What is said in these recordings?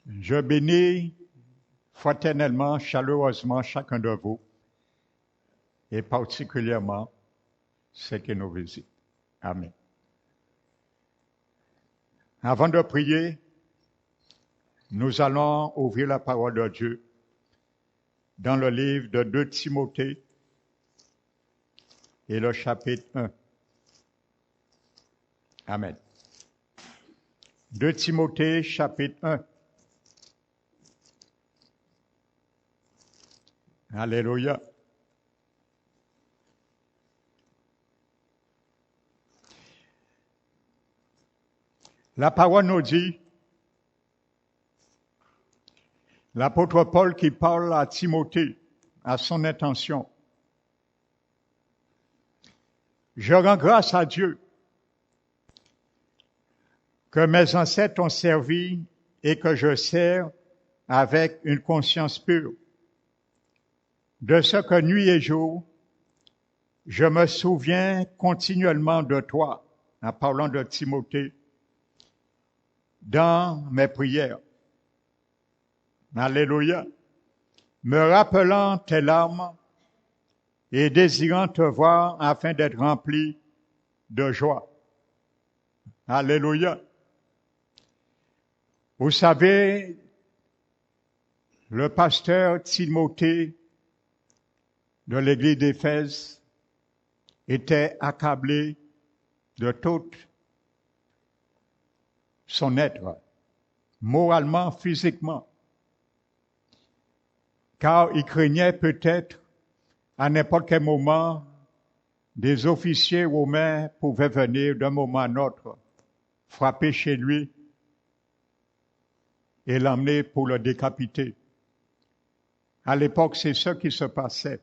Je bénis fraternellement, chaleureusement chacun de vous, et particulièrement ceux qui nous visitent. Amen. Avant de prier, nous allons ouvrir la parole de Dieu dans le livre de 2 Timothée et le chapitre 1. Amen. 2 Timothée, chapitre 1. Alléluia. La parole nous dit, l'apôtre Paul qui parle à Timothée, à son intention. Je rends grâce à Dieu que mes ancêtres ont servi et que je sers avec une conscience pure. De ce que nuit et jour, je me souviens continuellement de toi, en parlant de Timothée, dans mes prières. Alléluia. Me rappelant tes larmes et désirant te voir afin d'être rempli de joie. Alléluia. Vous savez, le pasteur Timothée de l'église d'Éphèse était accablé de tout son être, moralement, physiquement, car il craignait peut-être à n'importe quel moment des officiers romains pouvaient venir d'un moment à l'autre, frapper chez lui et l'emmener pour le décapiter. À l'époque, c'est ce qui se passait.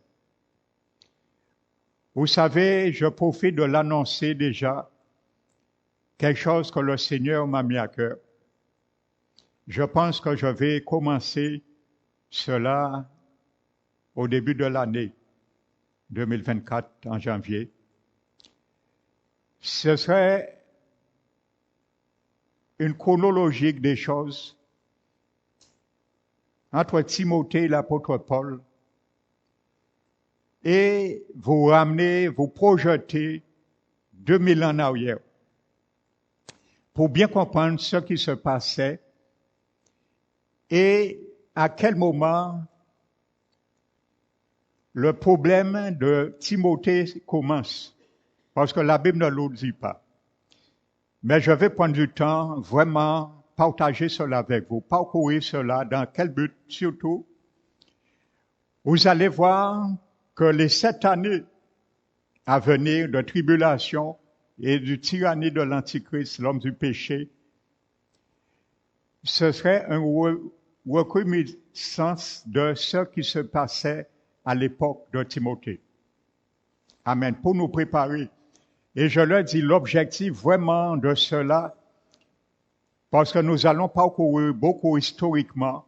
Vous savez, je profite de l'annoncer déjà, quelque chose que le Seigneur m'a mis à cœur. Je pense que je vais commencer cela au début de l'année 2024, en janvier. Ce serait une chronologie des choses entre Timothée et l'apôtre Paul, et vous ramener, vous projeter 2000 ans en arrière pour bien comprendre ce qui se passait et à quel moment le problème de Timothée commence. Parce que la Bible ne le dit pas. Mais je vais prendre du temps, vraiment partager cela avec vous, parcourir cela, dans quel but surtout. Vous allez voir que les 7 années à venir de tribulation et du tyrannie de l'Antichrist, l'homme du péché, ce serait une reconnaissance de ce qui se passait à l'époque de Timothée. Amen. Pour nous préparer. Et je leur dis l'objectif vraiment de cela, parce que nous allons parcourir beaucoup historiquement,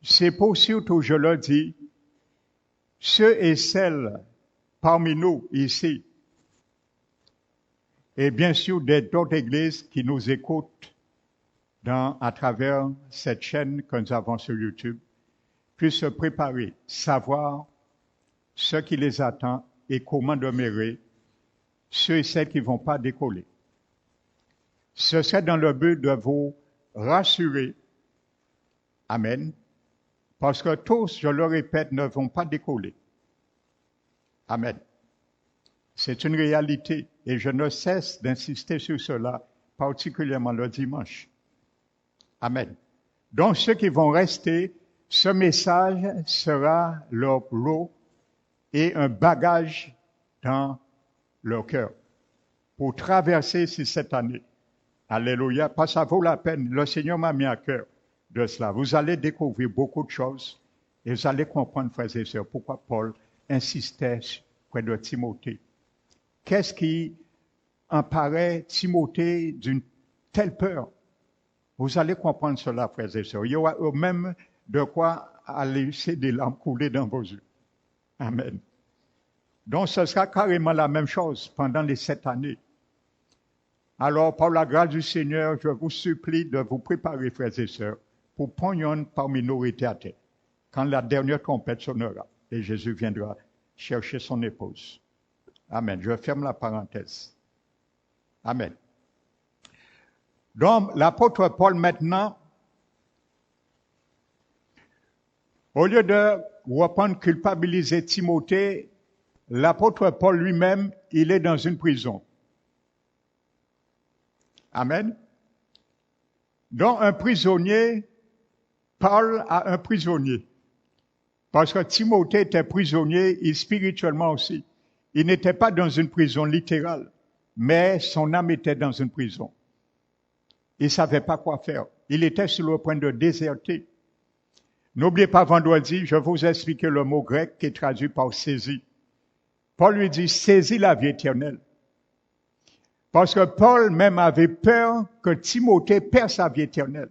c'est pour surtout, je leur dis, ceux et celles parmi nous ici, et bien sûr d'autres églises qui nous écoutent à travers cette chaîne que nous avons sur YouTube, puissent se préparer, savoir ce qui les attend et comment demeurer ceux et celles qui ne vont pas décoller. Ce serait dans le but de vous rassurer. Amen. Parce que tous, je le répète, ne vont pas décoller. Amen. C'est une réalité et je ne cesse d'insister sur cela, particulièrement le dimanche. Amen. Donc, ceux qui vont rester, ce message sera leur lot et un bagage dans leur cœur pour traverser cette année. Alléluia. Parce que ça vaut la peine. Le Seigneur m'a mis à cœur de cela. Vous allez découvrir beaucoup de choses et vous allez comprendre, frères et sœurs, pourquoi Paul insistait près de Timothée. Qu'est-ce qui emparait Timothée d'une telle peur? Vous allez comprendre cela, frères et sœurs. Il y aura même de quoi laisser des larmes couler dans vos yeux. Amen. Donc, ce sera carrément la même chose pendant les 7 années. Alors, par la grâce du Seigneur, je vous supplie de vous préparer, frères et sœurs, pour prendre par minorité à terre, quand la dernière trompette sonnera et Jésus viendra chercher son épouse. Amen. Je ferme la parenthèse. Amen. Donc, l'apôtre Paul maintenant, au lieu de reprendre culpabiliser Timothée, l'apôtre Paul lui-même, il est dans une prison. Amen. Donc, un prisonnier parle à un prisonnier. Parce que Timothée était prisonnier, et spirituellement aussi. Il n'était pas dans une prison littérale, mais son âme était dans une prison. Il ne savait pas quoi faire. Il était sur le point de déserter. N'oubliez pas, vendredi, je vous ai expliqué le mot grec qui est traduit par saisi. Paul lui dit, saisis la vie éternelle. Parce que Paul même avait peur que Timothée perde sa vie éternelle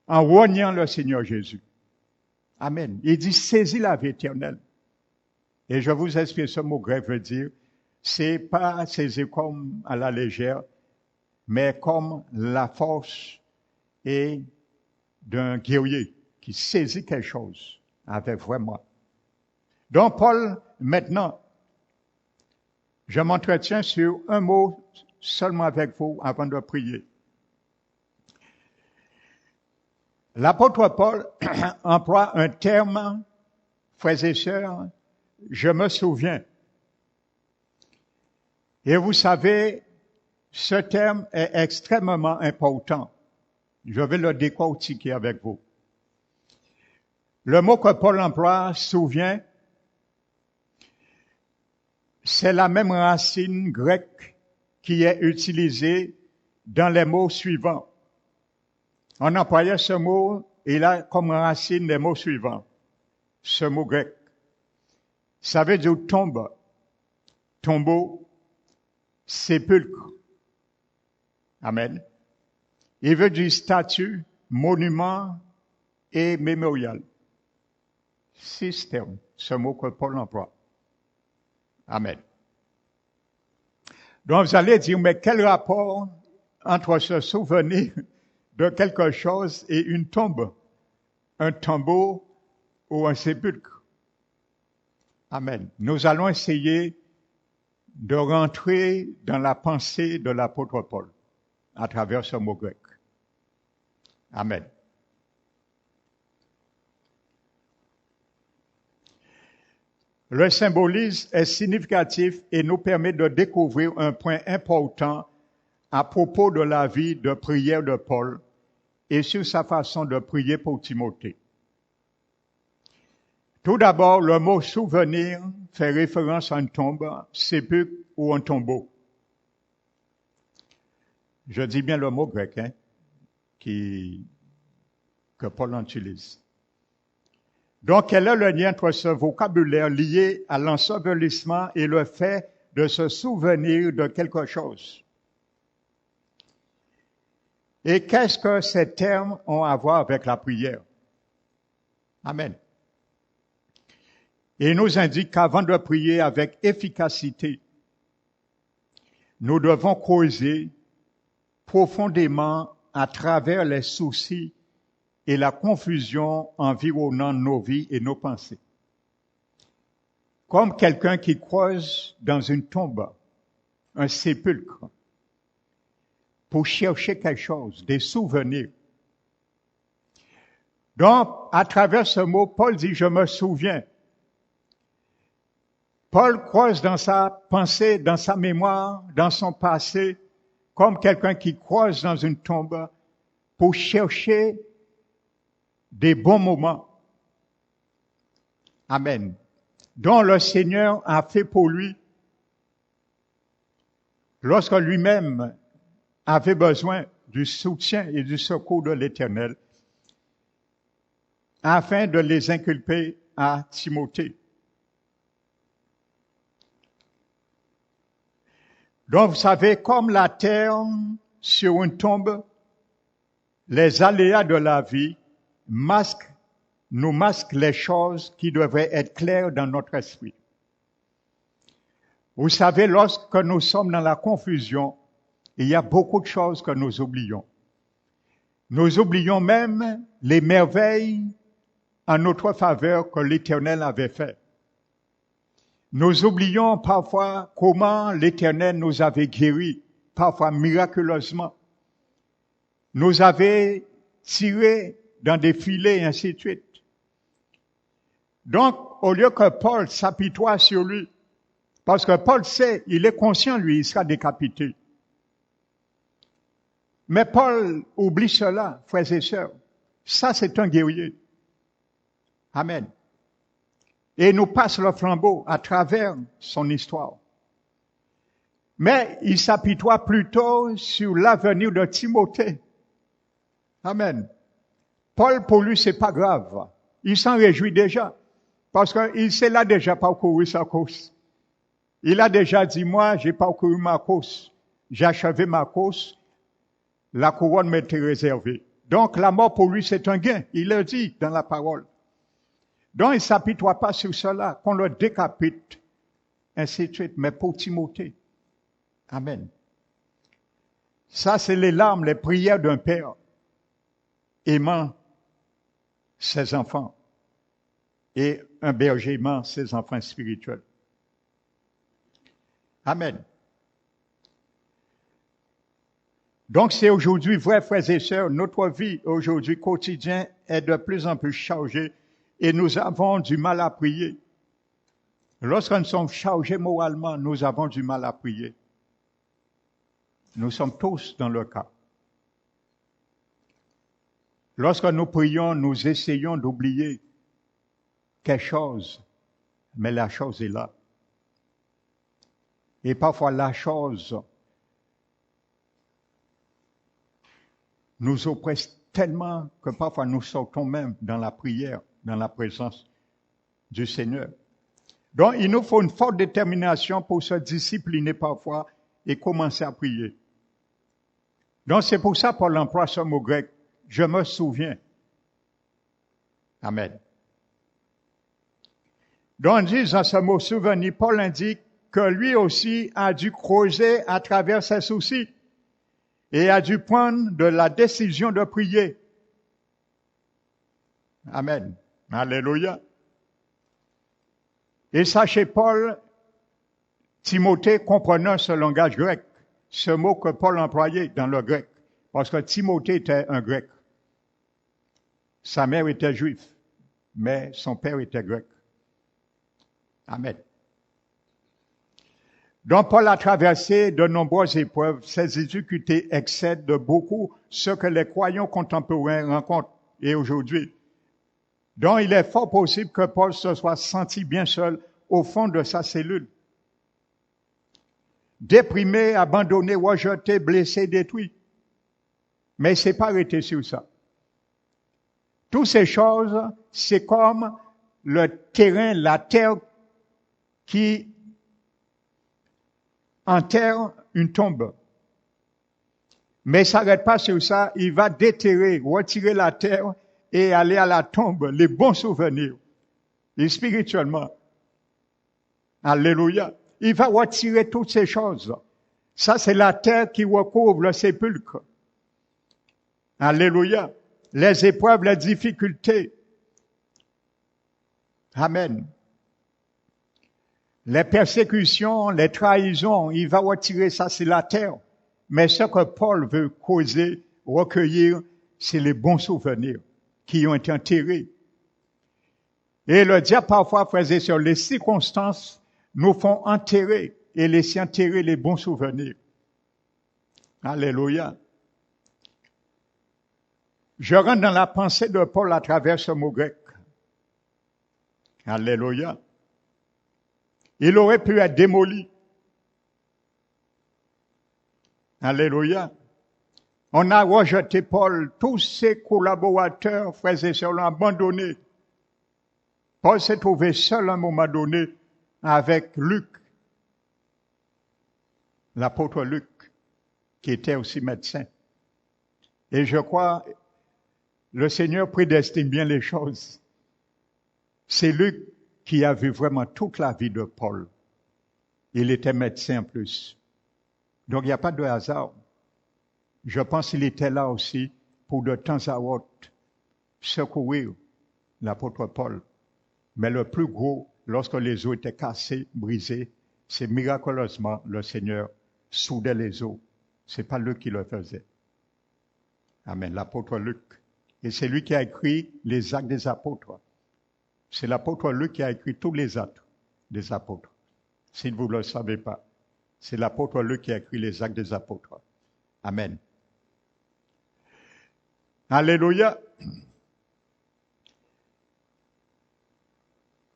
en reniant le Seigneur Jésus. Amen. Il dit, saisis la vie éternelle. Et je vous explique ce mot grec veut dire, c'est pas saisir comme à la légère, mais comme la force et d'un guerrier qui saisit quelque chose avec vraiment. Donc Paul, maintenant, je m'entretiens sur un mot seulement avec vous avant de prier. L'apôtre Paul emploie un terme, frères et sœurs, je me souviens. Et vous savez, ce terme est extrêmement important. Je vais le décortiquer avec vous. Le mot que Paul emploie, souvient, c'est la même racine grecque qui est utilisée dans les mots suivants. On employait ce mot, il a comme racine les mots suivants. Ce mot grec. Ça veut dire tombe, tombeau, sépulcre. Amen. Il veut dire statue, monument et mémorial. 6 termes, ce mot que Paul emploie. Amen. Donc vous allez dire, mais quel rapport entre se souvenir de quelque chose et une tombe, un tombeau ou un sépulcre? Amen. Nous allons essayer de rentrer dans la pensée de l'apôtre Paul à travers ce mot grec. Amen. Le symbolisme est significatif et nous permet de découvrir un point important à propos de la vie de prière de Paul et sur sa façon de prier pour Timothée. Tout d'abord, le mot souvenir fait référence à une tombe, sépulcre ou un tombeau. Je dis bien le mot grec, que Paul utilise. Donc, quel est le lien entre ce vocabulaire lié à l'ensevelissement et le fait de se souvenir de quelque chose? Et qu'est-ce que ces termes ont à voir avec la prière? Amen. Il nous indique qu'avant de prier avec efficacité, nous devons creuser profondément à travers les soucis et la confusion environnant nos vies et nos pensées. Comme quelqu'un qui creuse dans une tombe, un sépulcre, pour chercher quelque chose, des souvenirs. Donc, à travers ce mot, Paul dit « je me souviens ». Paul creuse dans sa pensée, dans sa mémoire, dans son passé, comme quelqu'un qui creuse dans une tombe pour chercher des bons moments. Amen. Dont le Seigneur a fait pour lui lorsque lui-même avait besoin du soutien et du secours de l'Éternel afin de les inculper à Timothée. Donc, vous savez, comme la terre sur une tombe, les aléas de la vie nous masquent les choses qui devraient être claires dans notre esprit. Vous savez, lorsque nous sommes dans la confusion, il y a beaucoup de choses que nous oublions. Nous oublions même les merveilles en notre faveur que l'Éternel avait fait. Nous oublions parfois comment l'Éternel nous avait guéris, parfois miraculeusement. Nous avait tirés dans des filets et ainsi de suite. Donc, au lieu que Paul s'apitoie sur lui, parce que Paul sait, il est conscient, lui, il sera décapité. Mais Paul oublie cela, frères et sœurs. Ça, c'est un guerrier. Amen. Et il nous passe le flambeau à travers son histoire. Mais il s'apitoie plutôt sur l'avenir de Timothée. Amen. Paul, pour lui, c'est pas grave. Il s'en réjouit déjà. Parce qu'il s'est là déjà parcouru sa course. Il a déjà dit, moi, j'ai parcouru ma course. J'ai achevé ma course. La couronne m'était réservée. Donc, la mort pour lui, c'est un gain. Il le dit dans la parole. Donc, il ne s'apitoie pas sur cela, qu'on le décapite, ainsi de suite. Mais pour Timothée. Amen. Ça, c'est les larmes, les prières d'un père aimant ses enfants et un berger aimant ses enfants spirituels. Amen. Donc, c'est aujourd'hui, vrais frères et sœurs, notre vie aujourd'hui quotidienne est de plus en plus chargée et nous avons du mal à prier. Lorsque nous sommes chargés moralement, nous avons du mal à prier. Nous sommes tous dans le cas. Lorsque nous prions, nous essayons d'oublier quelque chose, mais la chose est là. Et parfois la chose nous oppresse tellement que parfois nous sortons même dans la prière, dans la présence du Seigneur. Donc il nous faut une forte détermination pour se discipliner parfois et commencer à prier. Donc c'est pour ça Paul emploie ce mot grec, je me souviens. Amen. Donc en disant ce mot souvenir, Paul indique que lui aussi a dû creuser à travers ses soucis et a dû prendre de la décision de prier. Amen. Alléluia. Et sachez, Paul, Timothée comprenant ce langage grec, ce mot que Paul employait dans le grec, parce que Timothée était un grec. Sa mère était juive, mais son père était grec. Amen. Donc, Paul a traversé de nombreuses épreuves. Ces difficultés excèdent de beaucoup ce que les croyants contemporains rencontrent et aujourd'hui. Donc, il est fort possible que Paul se soit senti bien seul au fond de sa cellule. Déprimé, abandonné, rejeté, blessé, détruit. Mais il ne s'est pas arrêté sur ça. Toutes ces choses, c'est comme le terrain, la terre qui enterre une tombe. Mais il ne s'arrête pas sur ça, il va déterrer, retirer la terre et aller à la tombe, les bons souvenirs. Et spirituellement. Alléluia. Il va retirer toutes ces choses. Ça, c'est la terre qui recouvre le sépulcre. Alléluia. Les épreuves, les difficultés. Amen. Les persécutions, les trahisons, il va retirer ça, c'est la terre. Mais ce que Paul veut causer, recueillir, c'est les bons souvenirs qui ont été enterrés. Et le diable, parfois, frères et sœurs, les circonstances nous font enterrer et laisser enterrer les bons souvenirs. Alléluia. Je rentre dans la pensée de Paul à travers ce mot grec. Alléluia. Il aurait pu être démoli. Alléluia. On a rejeté Paul. Tous ses collaborateurs, frères et sœurs, l'ont abandonné. Paul s'est trouvé seul à un moment donné avec Luc, l'apôtre Luc, qui était aussi médecin. Et je crois, le Seigneur prédestine bien les choses. C'est Luc qui a vu vraiment toute la vie de Paul. Il était médecin en plus. Donc il n'y a pas de hasard. je pense qu'il était là aussi pour de temps à autre secourir l'apôtre Paul. Mais le plus gros, lorsque les os étaient cassés, brisés, c'est miraculeusement le Seigneur soudait les os. C'est pas Luc qui le faisait. Amen. L'apôtre Luc. Et c'est lui qui a écrit les actes des apôtres. C'est l'apôtre Luc qui a écrit tous les actes des apôtres. Si vous ne le savez pas, c'est l'apôtre Luc qui a écrit les actes des apôtres. Amen. Alléluia.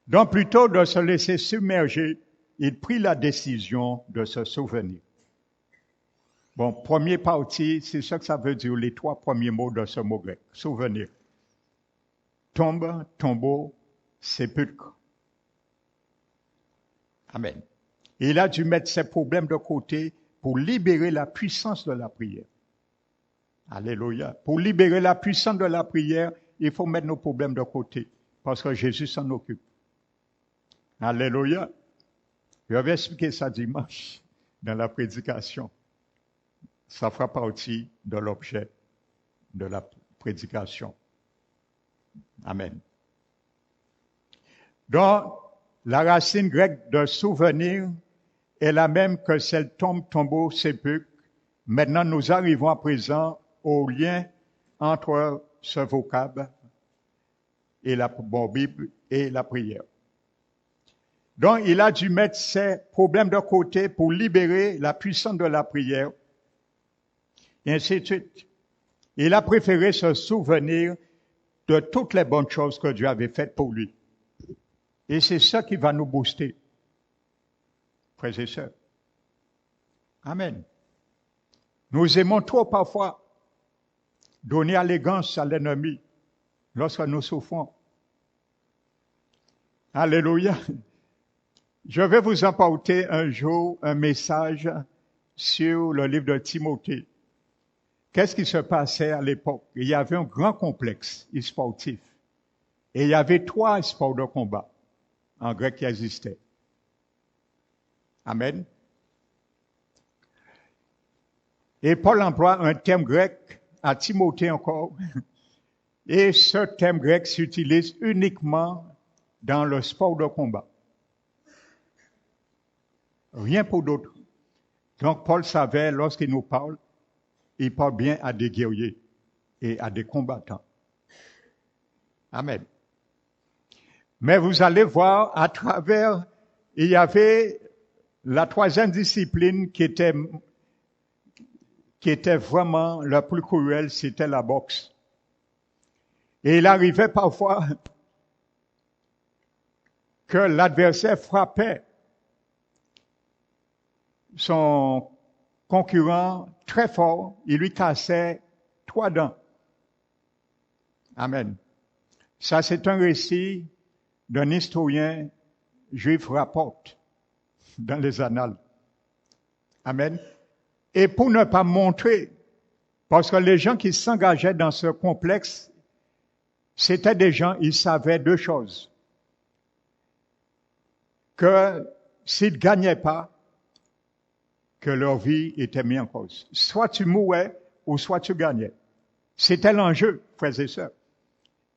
Donc, plutôt de se laisser submerger, il prit la décision de se souvenir. Bon, première partie, c'est ça que ça veut dire, les 3 premiers mots de ce mot grec. Souvenir. Tombe, tombeau, sépulcre. Amen. Et il a dû mettre ses problèmes de côté pour libérer la puissance de la prière. Alléluia. Pour libérer la puissance de la prière, il faut mettre nos problèmes de côté, parce que Jésus s'en occupe. Alléluia. Je vais expliquer ça dimanche dans la prédication. Ça fera partie de l'objet de la prédication. Amen. Donc, la racine grecque de souvenir est la même que celle tombe, tombeau, sépulcre. Maintenant, nous arrivons à présent au lien entre ce vocable et la Bible et la prière. Donc, il a dû mettre ses problèmes de côté pour libérer la puissance de la prière. Et ainsi de suite. Il a préféré se souvenir de toutes les bonnes choses que Dieu avait faites pour lui. Et c'est ça qui va nous booster, frères et sœurs. Amen. Nous aimons trop parfois donner allégance à l'ennemi lorsque nous souffrons. Alléluia. Je vais vous apporter un jour un message sur le livre de Timothée. Qu'est-ce qui se passait à l'époque? Il y avait un grand complexe sportif. Et il y avait 3 sports de combat en grec qui existaient. Amen. Et Paul emploie un terme grec à Timothée encore. Et ce terme grec s'utilise uniquement dans le sport de combat. Rien pour d'autre. Donc Paul savait, lorsqu'il nous parle, il parle bien à des guerriers et à des combattants. Amen. Mais vous allez voir, à travers, il y avait la 3e discipline qui était vraiment la plus cruelle, c'était la boxe. Et il arrivait parfois que l'adversaire frappait son concurrent très fort, il lui cassait 3 dents. Amen. Ça, c'est un récit d'un historien juif rapporte dans les annales. Amen. Et pour ne pas montrer, parce que les gens qui s'engageaient dans ce complexe, c'était des gens, ils savaient 2 choses. Que s'ils ne gagnaient pas, que leur vie était mise en cause. Soit tu mourais ou soit tu gagnais. C'était l'enjeu, frères et sœurs.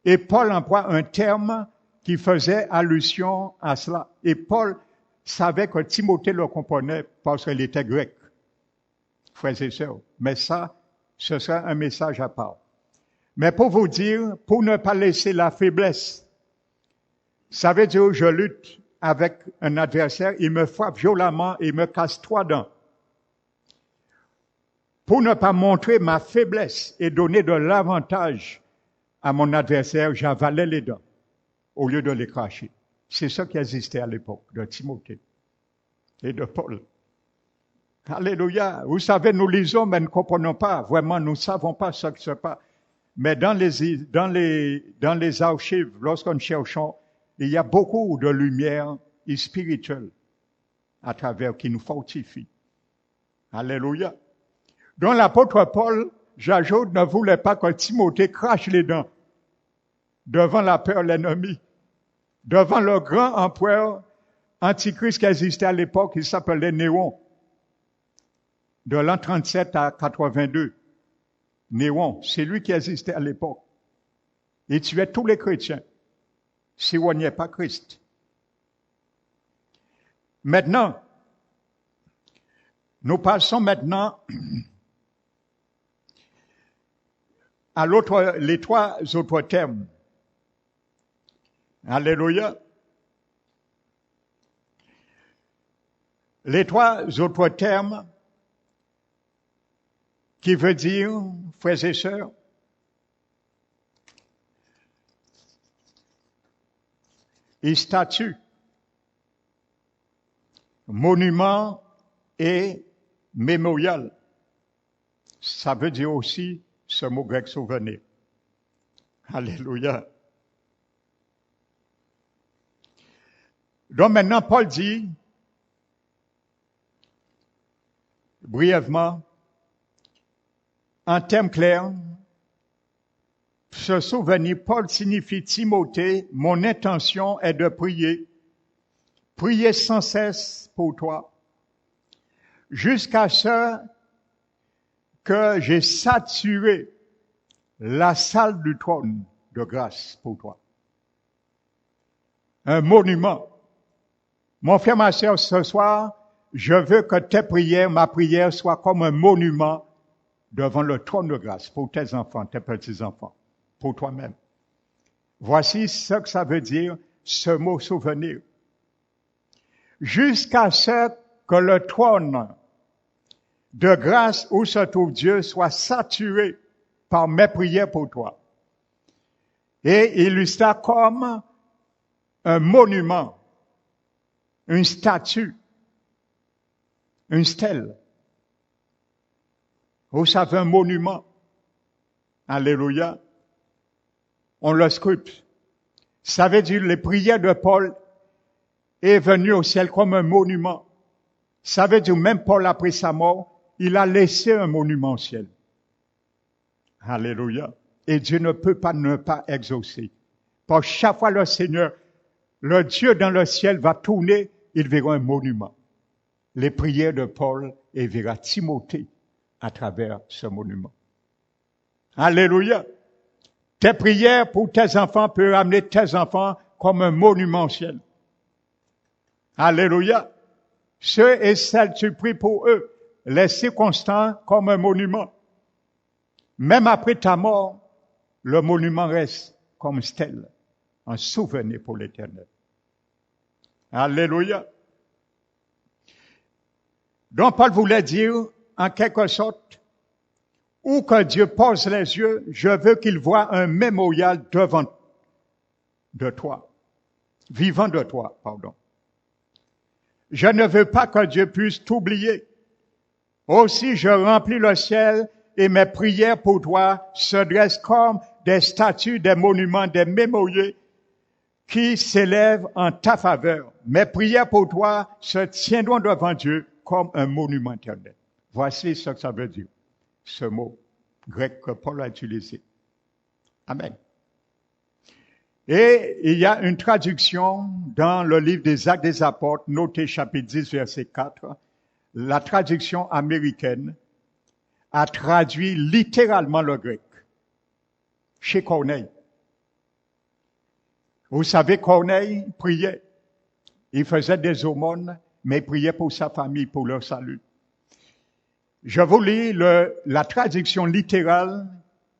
Et Paul emploie un terme qui faisait allusion à cela. Et Paul savait que Timothée le comprenait parce qu'il était grec, frères et sœurs. Mais ça, ce sera un message à part. Mais pour vous dire, pour ne pas laisser la faiblesse, ça veut dire je lutte avec un adversaire, il me frappe violemment, il me casse 3 dents. Pour ne pas montrer ma faiblesse et donner de l'avantage à mon adversaire, j'avalais les dents au lieu de les cracher. C'est ça qui existait à l'époque de Timothée et de Paul. Alléluia. Vous savez, nous lisons, mais nous ne comprenons pas. Vraiment, nous ne savons pas ce qui se passe. Mais dans les archives, lorsque nous cherchons, il y a beaucoup de lumière spirituelle à travers qui nous fortifie. Alléluia. Donc l'apôtre Paul, j'ajoute, ne voulait pas que Timothée crache les dents devant la peur de l'ennemi, devant le grand empereur antichrist qui existait à l'époque, il s'appelait Néron, de l'an 37 à 82. Néron, c'est lui qui existait à l'époque. Il tuait tous les chrétiens, si on n'y est pas Christ. Maintenant, nous passons maintenant à les trois autres termes. Alléluia. Les trois autres termes qui veut dire, frères et sœurs, et statue, monument et mémorial. Ça veut dire aussi ce mot grec souvenir. Alléluia. Donc maintenant, Paul dit, brièvement, en termes clairs, ce souvenir, Paul signifie Timothée, mon intention est de prier, prier sans cesse pour toi, jusqu'à ce que j'ai saturé la salle du trône de grâce pour toi. Un monument. Mon frère, ma sœur, ce soir, je veux que tes prières, ma prière, soit comme un monument devant le trône de grâce pour tes enfants, tes petits-enfants, pour toi-même. Voici ce que ça veut dire, ce mot souvenir. Jusqu'à ce que le trône de grâce où se trouve Dieu soit saturé par mes prières pour toi. Et illustre comme un monument, une statue, une stèle. Vous savez, un monument. Alléluia. On le sculpte. Ça veut dire les prières de Paul est venues au ciel comme un monument. Ça veut dire même Paul après sa mort, il a laissé un monument au ciel. Alléluia. Et Dieu ne peut pas ne pas exaucer. Parce que chaque fois le Seigneur, le Dieu dans le ciel va tourner, il verra un monument. Les prières de Paul et verra Timothée à travers ce monument. Alléluia. Tes prières pour tes enfants peuvent amener tes enfants comme un monument au ciel. Alléluia. Ceux et celles tu pries pour eux, les circonstants comme un monument. Même après ta mort, le monument reste comme stèle, un souvenir pour l'éternel. Alléluia. Donc Paul voulait dire, en quelque sorte, où que Dieu pose les yeux, je veux qu'il voie un mémorial devant de toi, vivant de toi, pardon. Je ne veux pas que Dieu puisse t'oublier. Aussi, je remplis le ciel et mes prières pour toi se dressent comme des statues, des monuments, des mémoriaux qui s'élèvent en ta faveur. Mes prières pour toi se tiendront devant Dieu comme un monument éternel. Voici ce que ça veut dire, ce mot grec que Paul a utilisé. Amen. Et il y a une traduction dans le livre des Actes des Apôtres, noté chapitre 10, verset 4. La traduction américaine a traduit littéralement le grec. Chez Corneille. Vous savez, Corneille priait. Il faisait des aumônes, mais il priait pour sa famille, pour leur salut. Je vous lis la traduction littérale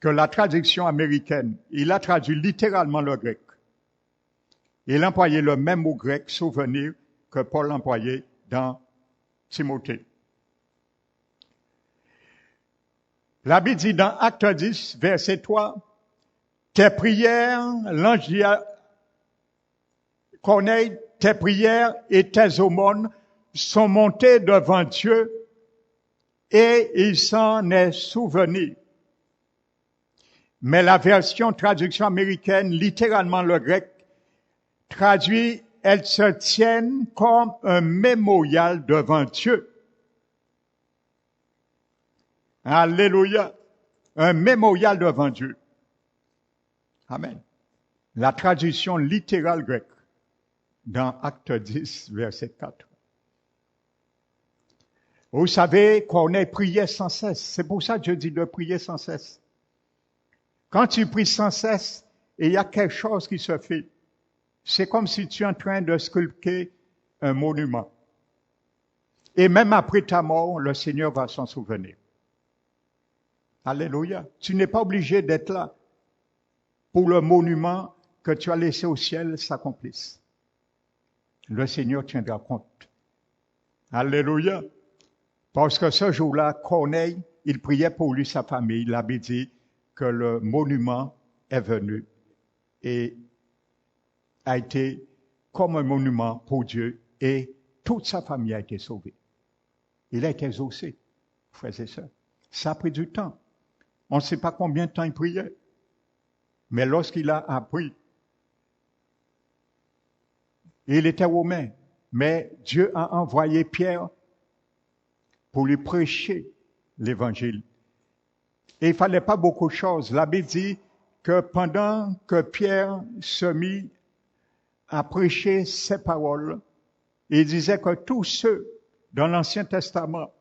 que la traduction américaine. Il a traduit littéralement le grec. Il employait le même mot grec, souvenir, que Paul employait dans Timothée. La Bible dit dans Acte 10, verset 3, tes prières, l'ange dit à Corneille, tes prières et tes aumônes sont montées devant Dieu et il s'en est souvenu. Mais la version traduction américaine, littéralement le grec, traduit, elles se tiennent comme un mémorial devant Dieu. Alléluia. Un mémorial devant Dieu. Amen. La traduction littérale grecque dans Acte 10, verset 4. Vous savez, Corneille priait sans cesse. C'est pour ça que je dis de prier sans cesse. Quand tu pries sans cesse, et il y a quelque chose qui se fait, c'est comme si tu es en train de sculpter un monument. Et même après ta mort, le Seigneur va s'en souvenir. Alléluia. Tu n'es pas obligé d'être là pour le monument que tu as laissé au ciel s'accomplisse. Le Seigneur tiendra compte. Alléluia. Parce que ce jour-là, Corneille, il priait pour lui, sa famille. Il avait dit que le monument est venu et a été comme un monument pour Dieu et toute sa famille a été sauvée. Il a été exaucé, frères et sœurs. Ça a pris du temps. On ne sait pas combien de temps il priait. Mais lorsqu'il a appris, il était romain, mais Dieu a envoyé Pierre pour lui prêcher l'évangile. Et il ne fallait pas beaucoup de choses. La Bible dit que pendant que Pierre se mit à prêcher ses paroles, il disait que tous ceux dans l'Ancien Testament,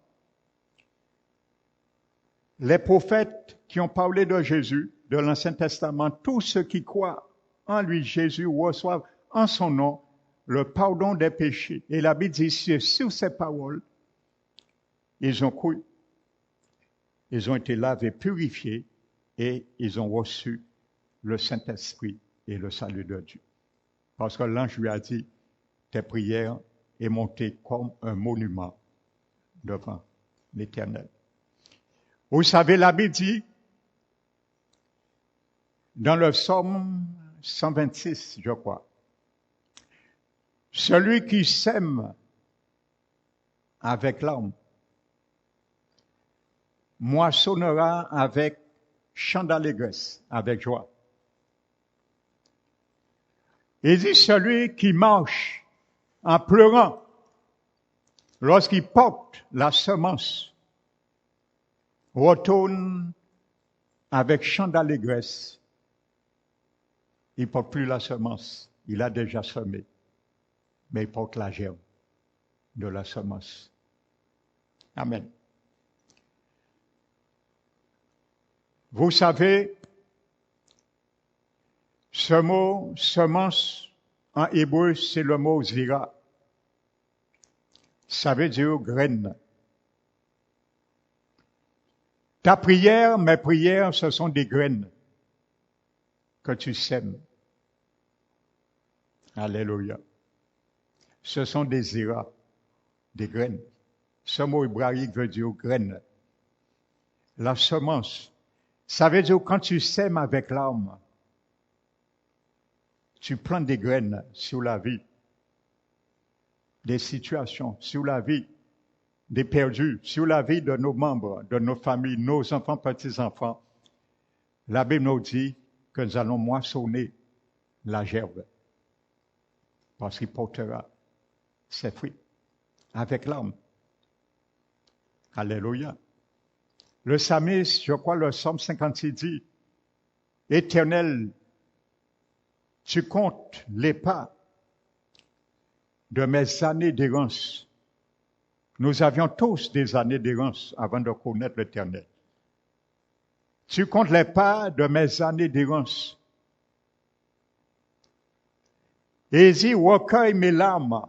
les prophètes qui ont parlé de Jésus, de l'Ancien Testament, tous ceux qui croient en lui, Jésus, reçoivent en son nom le pardon des péchés. Et la Bible dit, sur ces paroles, ils ont cru, ils ont été lavés, purifiés, et ils ont reçu le Saint-Esprit et le salut de Dieu. Parce que l'ange lui a dit, tes prières est montée comme un monument devant l'Éternel. Vous savez, la Bible dit, dans le psaume 126, je crois, celui qui sème avec l'âme moissonnera avec chant d'allégresse, avec joie. Il dit, celui qui marche en pleurant, lorsqu'il porte la semence, retourne avec chant d'allégresse. Il ne porte plus la semence, il a déjà semé, mais il porte la germe de la semence. Amen. Vous savez, ce mot semence en hébreu, c'est le mot zira. Ça veut dire graine. Ta prière, mes prières, ce sont des graines que tu sèmes. Alléluia. Ce sont des zira, des graines. Ce mot hébraïque veut dire graine. La semence, ça veut dire quand tu sèmes avec l'âme, tu plantes des graines sur la vie, des situations, sur la vie des perdus, sur la vie de nos membres, de nos familles, nos enfants, petits-enfants. La Bible nous dit que nous allons moissonner la gerbe parce qu'il portera ses fruits avec l'âme. Alléluia. Le psalmiste, je crois, le psaume 56 dit, « Éternel, tu comptes les pas de mes années d'errance. » Nous avions tous des années d'errance avant de connaître l'Éternel. Tu comptes les pas de mes années d'errance. Et il dit, recueille mes larmes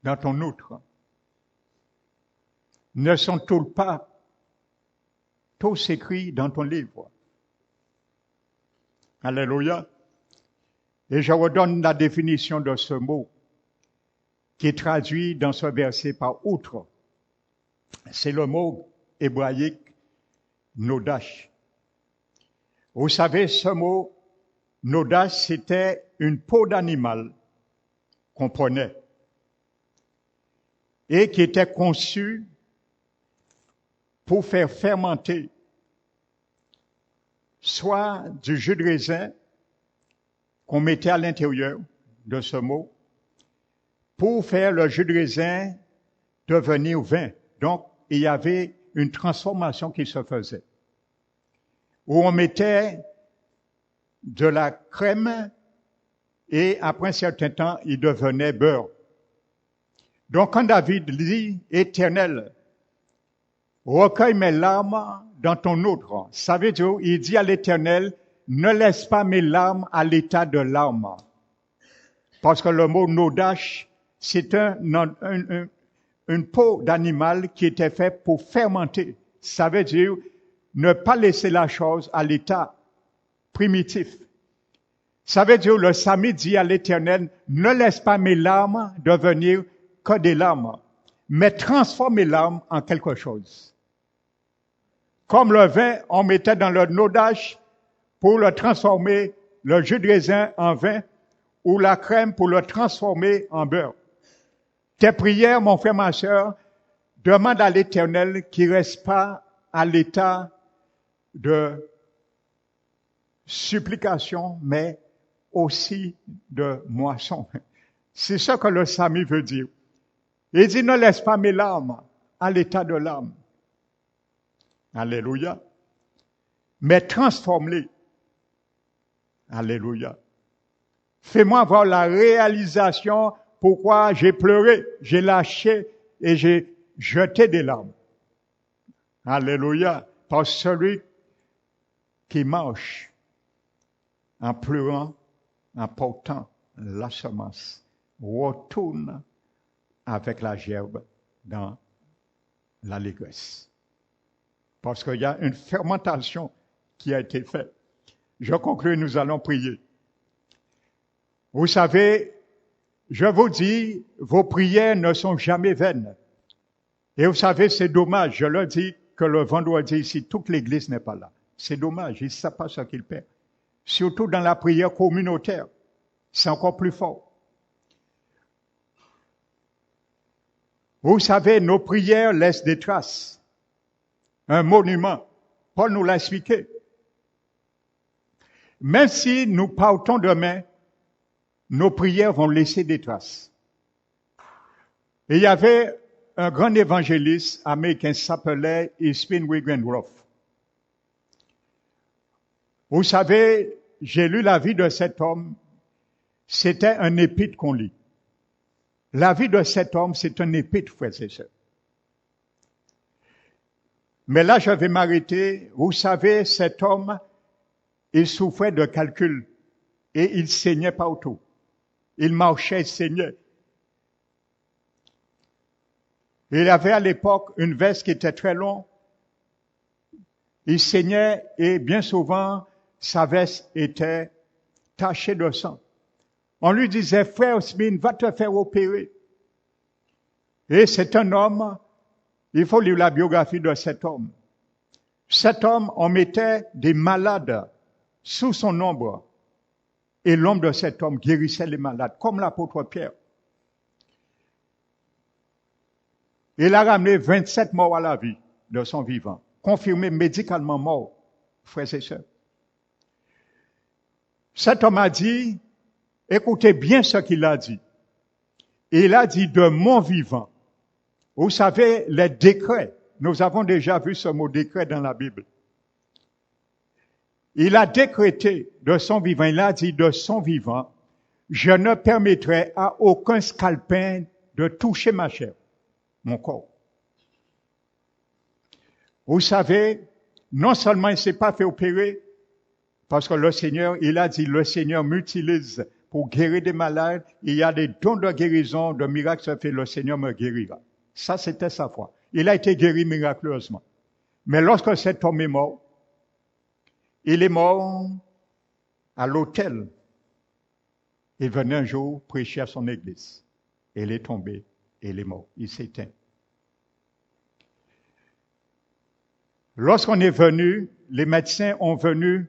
dans ton outre. Ne sont-ils pas tous écrits dans ton livre? Alléluia. Et je redonne la définition de ce mot qui est traduit dans ce verset par outre. C'est le mot hébraïque nodash. Vous savez, ce mot nodash, c'était une peau d'animal qu'on prenait et qui était conçue pour faire fermenter soit du jus de raisin qu'on mettait à l'intérieur de ce mot, pour faire le jus de raisin devenir vin. Donc, il y avait une transformation qui se faisait, où on mettait de la crème et après un certain temps, il devenait beurre. Donc, quand David dit « Éternel, recueille mes larmes dans ton autre. Ça veut dire, il dit à l'Éternel, ne laisse pas mes larmes à l'état de larmes. Parce que le mot nodash, c'est une peau d'animal qui était faite pour fermenter. Ça veut dire ne pas laisser la chose à l'état primitif. Ça veut dire le Sami dit à l'Éternel, ne laisse pas mes larmes devenir que des larmes, mais transforme mes larmes en quelque chose. Comme le vin, on mettait dans le nodash pour le transformer, le jus de raisin en vin, ou la crème pour le transformer en beurre. Tes prières, mon frère, ma soeur, demande à l'Éternel qu'il ne reste pas à l'état de supplication, mais aussi de moisson. C'est ça que le Sami veut dire. Il dit, ne laisse pas mes larmes à l'état de larmes. Alléluia. Mais transforme-les. Alléluia. Fais-moi voir la réalisation pourquoi j'ai pleuré, j'ai lâché et j'ai jeté des larmes. Alléluia. Parce que celui qui marche en pleurant, en portant la semence, retourne avec la gerbe dans l'allégresse. Parce qu'il y a une fermentation qui a été faite. Je conclue, nous allons prier. Vous savez, je vous dis, vos prières ne sont jamais vaines. Et vous savez, c'est dommage, je le dis, que le vendredi ici, toute l'Église n'est pas là. C'est dommage, ils ne savent pas ce qu'ils paient. Surtout dans la prière communautaire. C'est encore plus fort. Vous savez, nos prières laissent des traces. Un monument. Paul nous l'a expliqué. Même si nous partons demain, nos prières vont laisser des traces. Et il y avait un grand évangéliste américain qui s'appelait Irving Woodruff. Vous savez, j'ai lu la vie de cet homme. C'était un épître qu'on lit. La vie de cet homme, c'est un épître, frères et sœurs. Mais là, je vais m'arrêter. Vous savez, cet homme, il souffrait de calcul et il saignait partout. Il marchait, il saignait. Il avait à l'époque une veste qui était très longue. Il saignait et bien souvent, sa veste était tachée de sang. On lui disait, frère Smith, va te faire opérer. Et c'est un homme, il faut lire la biographie de cet homme. Cet homme, on mettait des malades sous son ombre. Et l'ombre de cet homme guérissait les malades, comme l'apôtre Pierre. Il a ramené 27 morts à la vie de son vivant, confirmé médicalement mort, frères et sœurs. Cet homme a dit, écoutez bien ce qu'il a dit. Il a dit de mon vivant. Vous savez, les décrets, nous avons déjà vu ce mot décret dans la Bible. Il a décrété de son vivant, il a dit de son vivant, je ne permettrai à aucun scalpin de toucher ma chair, mon corps. Vous savez, non seulement il ne s'est pas fait opérer, parce que le Seigneur, il a dit, le Seigneur m'utilise pour guérir des malades, il y a des dons de guérison, de miracles, ça fait, le Seigneur me guérira. Ça, c'était sa foi. Il a été guéri miraculeusement. Mais lorsque cet homme est mort, il est mort à l'hôtel. Il venait un jour prêcher à son église. Il est tombé, il est mort, il s'est éteint. Lorsqu'on est venu, les médecins ont venu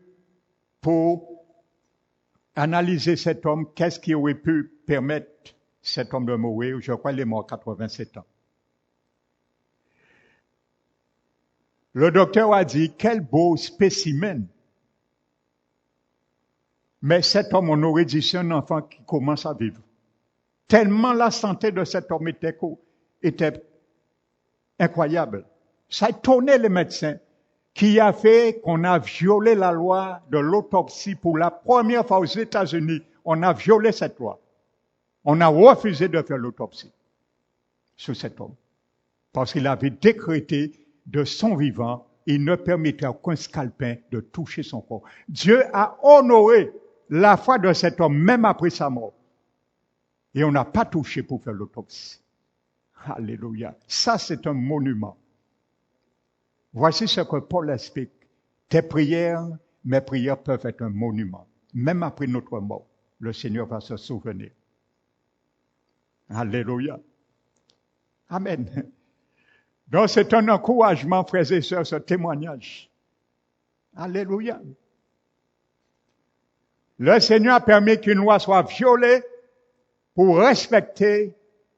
pour analyser cet homme, qu'est-ce qui aurait pu permettre cet homme de mourir. Je crois qu'il est mort à 87 ans. Le docteur a dit, quel beau spécimen. Mais cet homme, on aurait dit, c'est un enfant qui commence à vivre. Tellement la santé de cet homme était incroyable. Ça étonnait les médecins, qui a fait qu'on a violé la loi de l'autopsie pour la première fois aux États-Unis. On a violé cette loi. On a refusé de faire l'autopsie sur cet homme. Parce qu'il avait décrété de son vivant, il ne permettra qu'un scalpin de toucher son corps. Dieu a honoré la foi de cet homme, même après sa mort. Et on n'a pas touché pour faire l'autopsie. Alléluia. Ça, c'est un monument. Voici ce que Paul explique. Tes prières, mes prières peuvent être un monument. Même après notre mort, le Seigneur va se souvenir. Alléluia. Amen. Donc, c'est un encouragement, frères et sœurs, ce témoignage. Alléluia. Le Seigneur a permis qu'une loi soit violée pour respecter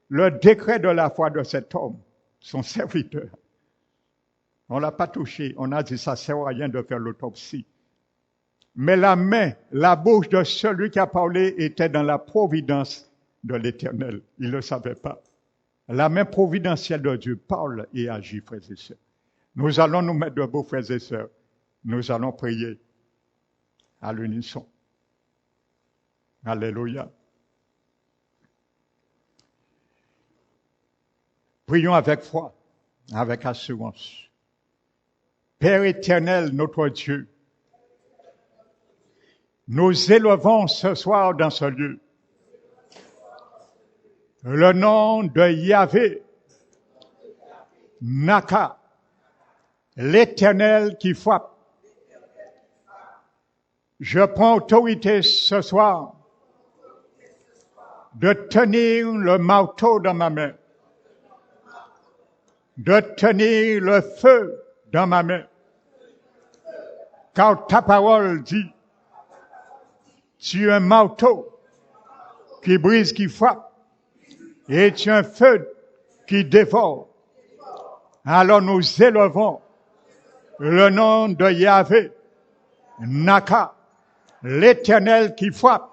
le décret de la foi de cet homme, son serviteur. On ne l'a pas touché. On a dit, ça ne sert à rien de faire l'autopsie. Mais la main, la bouche de celui qui a parlé était dans la providence de l'Éternel. Il ne le savait pas. La main providentielle de Dieu parle et agit, frères et sœurs. Nous allons nous mettre debout, frères et sœurs. Nous allons prier à l'unisson. Alléluia. Prions avec foi, avec assurance. Père éternel, notre Dieu, nous élevons ce soir dans ce lieu le nom de Yahvé, Naka, l'Éternel qui frappe. Je prends autorité ce soir de tenir le marteau dans ma main, de tenir le feu dans ma main, car ta parole dit, tu es un marteau qui brise, qui frappe, et tu es un feu qui dévore. Alors nous élevons le nom de Yahvé, Naka, l'Éternel qui frappe,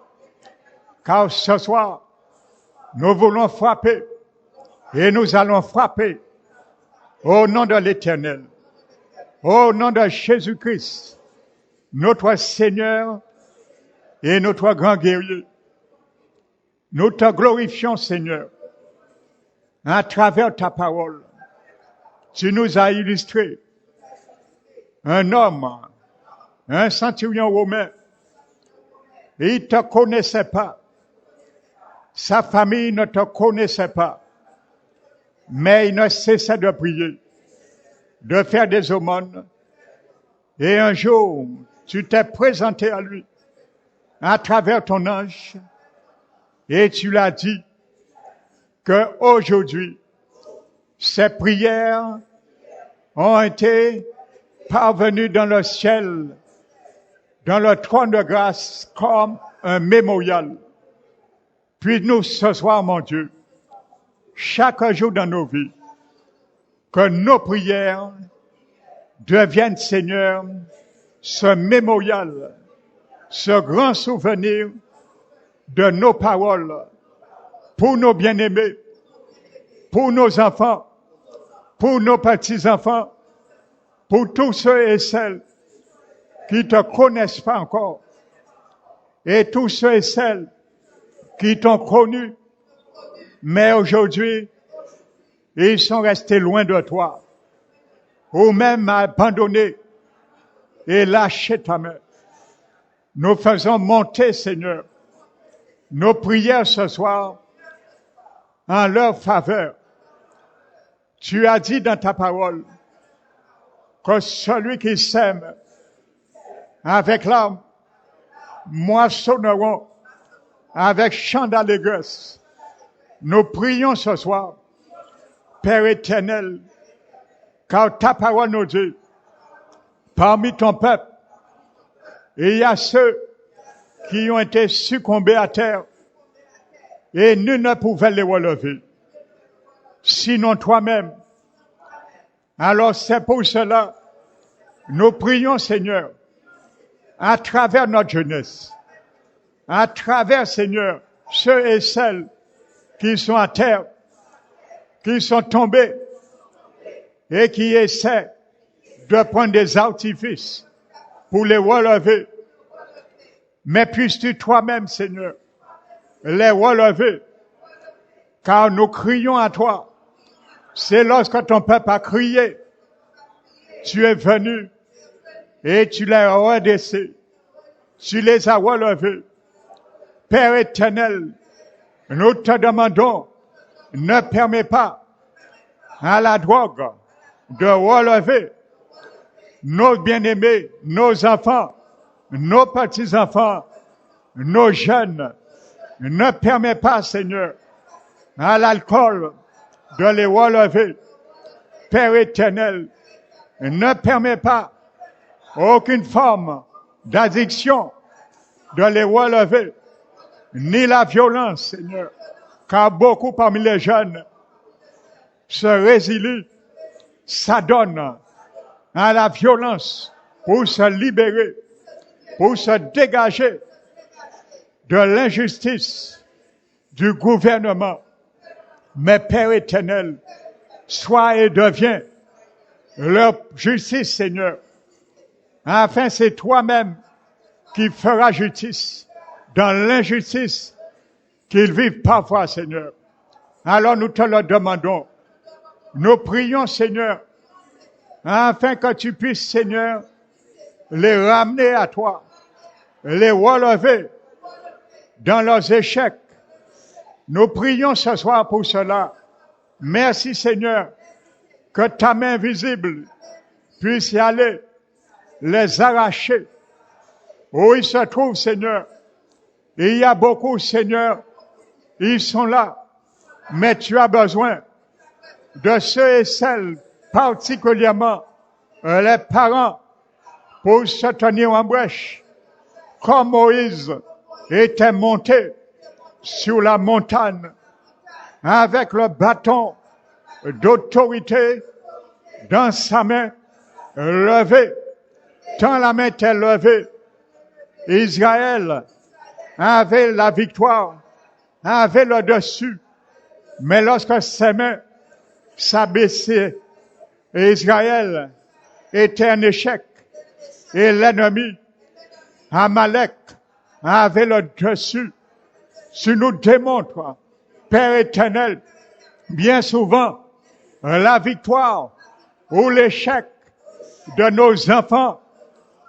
car ce soir, nous voulons frapper, et nous allons frapper au nom de l'Éternel, au nom de Jésus-Christ, notre Seigneur et notre grand guerrier. Nous te glorifions, Seigneur, à travers ta parole. Tu nous as illustré un homme, un centurion romain. Il ne te connaissait pas. Sa famille ne te connaissait pas. Mais il ne cessait de prier, de faire des aumônes. Et un jour, tu t'es présenté à lui à travers ton ange et tu l'as dit que aujourd'hui, ces prières ont été parvenues dans le ciel, dans le trône de grâce, comme un mémorial. Puis nous, ce soir, mon Dieu, chaque jour dans nos vies, que nos prières deviennent, Seigneur, ce mémorial, ce grand souvenir de nos paroles pour nos bien-aimés, pour nos enfants, pour nos petits-enfants, pour tous ceux et celles qui ne te connaissent pas encore, et tous ceux et celles qui t'ont connu, mais aujourd'hui, ils sont restés loin de toi, ou même abandonnés et lâchés ta main. Nous faisons monter, Seigneur, nos prières ce soir en leur faveur. Tu as dit dans ta parole que celui qui sème avec l'âme moissonneront avec chant d'allégresse. Nous prions ce soir, Père éternel, car ta parole nous dit, parmi ton peuple, il y a ceux qui ont été succombés à terre et nul ne pouvait les relever, sinon toi-même. Alors c'est pour cela, nous prions, Seigneur, à travers notre jeunesse, à travers, Seigneur, ceux et celles qui sont à terre, qui sont tombés et qui essaient de prendre des artifices pour les relever. Mais puisses-tu toi-même, Seigneur, les relever, car nous crions à toi. C'est lorsque ton peuple a crié tu es venu et tu les as redressés. Tu les as relevés. Père éternel, nous te demandons, ne permets pas à la drogue de relever nos bien-aimés, nos enfants, nos petits-enfants, nos jeunes. Ne permets pas, Seigneur, à l'alcool de les relever. Père éternel, ne permets pas aucune forme d'addiction de les relever, ni la violence, Seigneur, car beaucoup parmi les jeunes se résilient, s'adonnent à la violence pour se libérer, pour se dégager de l'injustice du gouvernement. Mais Père éternel, sois et deviens leur justice, Seigneur. Enfin, c'est toi-même qui feras justice dans l'injustice qu'ils vivent parfois, Seigneur. Alors nous te le demandons. Nous prions, Seigneur, afin que tu puisses, Seigneur, les ramener à toi, les relever dans leurs échecs. Nous prions ce soir pour cela. Merci, Seigneur, que ta main visible puisse y aller, les arracher. Où ils se trouvent, Seigneur. Il y a beaucoup, Seigneur, ils sont là. Mais tu as besoin de ceux et celles, particulièrement les parents, pour se tenir en brèche. Comme Moïse était monté sur la montagne avec le bâton d'autorité dans sa main levée. Tant la main était levée, Israël avait la victoire, avait le dessus. Mais lorsque ses mains s'abaissaient, Israël était un échec. Et l'ennemi, Amalek, avait le dessus. Tu nous démontres, Père éternel, bien souvent, la victoire ou l'échec de nos enfants,